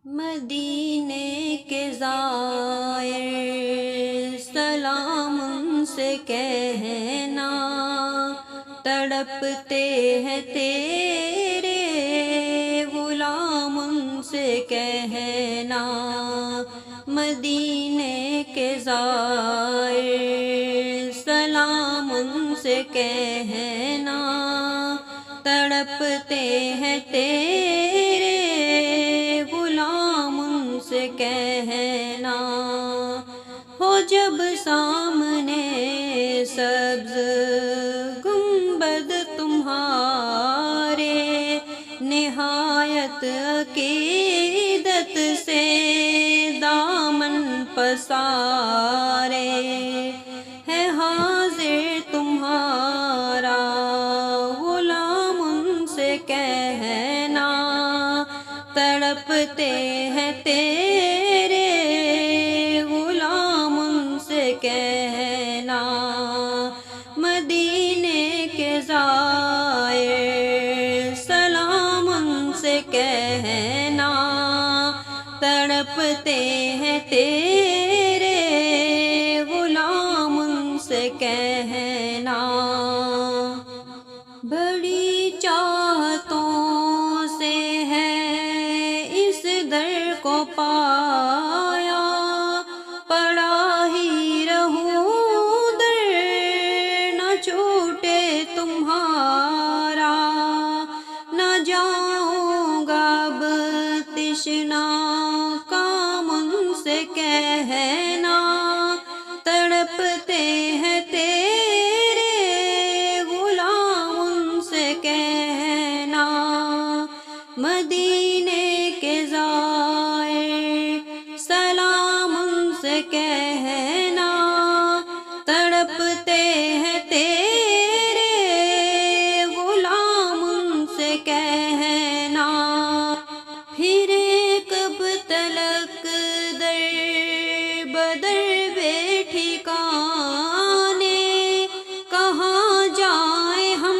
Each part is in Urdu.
مدینے کے زائر سلام ان سے کہنا، تڑپتے ہیں تیرے غلام ان سے کہنا۔ مدینے کے زائر سلام ان سے کہنا، تڑپتے ہیں تیرے غلام ان سے کہنا۔ ہو جب سامنے سبز گنبد تمہارے، نہایت عقیدت سے دامن پسارے، ہے حاضر تمہارا غلام ان سے کہنا، تڑپتے ہیں تیرے غلام ان سے کہنا۔ مدینے کے زائر سلام ان سے کہنا، تڑپتے ہیں تیرے غلام ان سے کہنا۔ بڑی چاہتوں سے ہے اس در کو پایا، پڑا ہی رہوں در نہ چھوٹے تمہارا، نہ جاؤں گا اب تشنا کام ان سے کہنا، تڑپتے ہیں تیرے غلام ان سے کہنا۔ مدینے کے زائر سلام ان سے کہنا، تڑپتے ہیں تیرے غلام ان سے کہنا۔ پھرے کب تلک در بدر بے ٹھکانے، کہاں جائیں ہم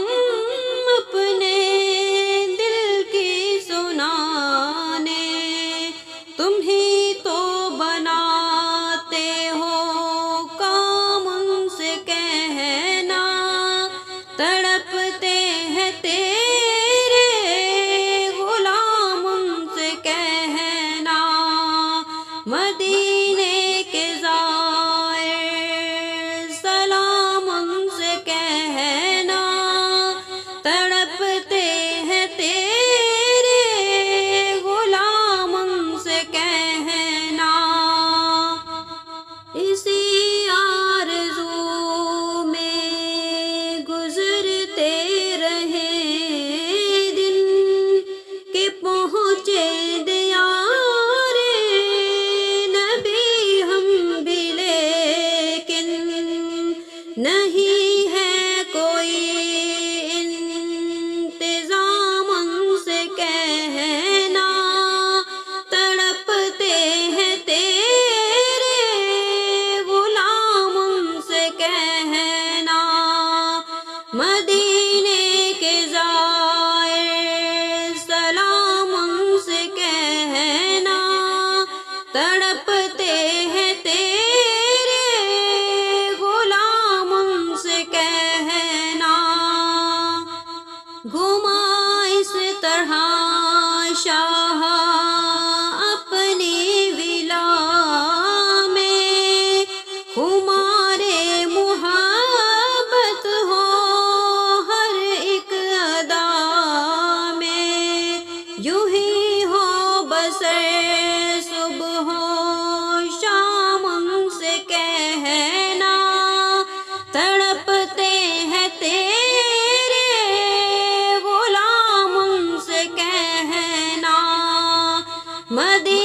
اپنے دل کی سنانے، تم ہی تو بناتے ہو کام ان سے کہنا، تڑپتے ہیں تیرے غلام ان سے کہنا۔ مدینے کے زائر سلام ان سے کہنا، تڑپتے ہیں تیرے غلام ان سے کہنا۔ اسی آرزو میں گزرتے رہے دن کہ پہنچے دیار نبی ہم بھی، لیکن نہیں ہے کوئی انتظام ان سے کہنا، تڑپتے ہیں تیرے غلام ان سے کہنا۔ مدینے کے زائر سلام ان سے کہنا، تڑپتے ہیں تیرے غلام ان سے کہنا۔ گھما اس طرح شاہ اپنی ولا میں، خمارے محبت ہو ہر ایک ادا میں، یوں ہی ہو بسر صبح و شام ان سے کہنا، تڑپتے ہیں تیرے غلام ان سے کہنا۔ مدینے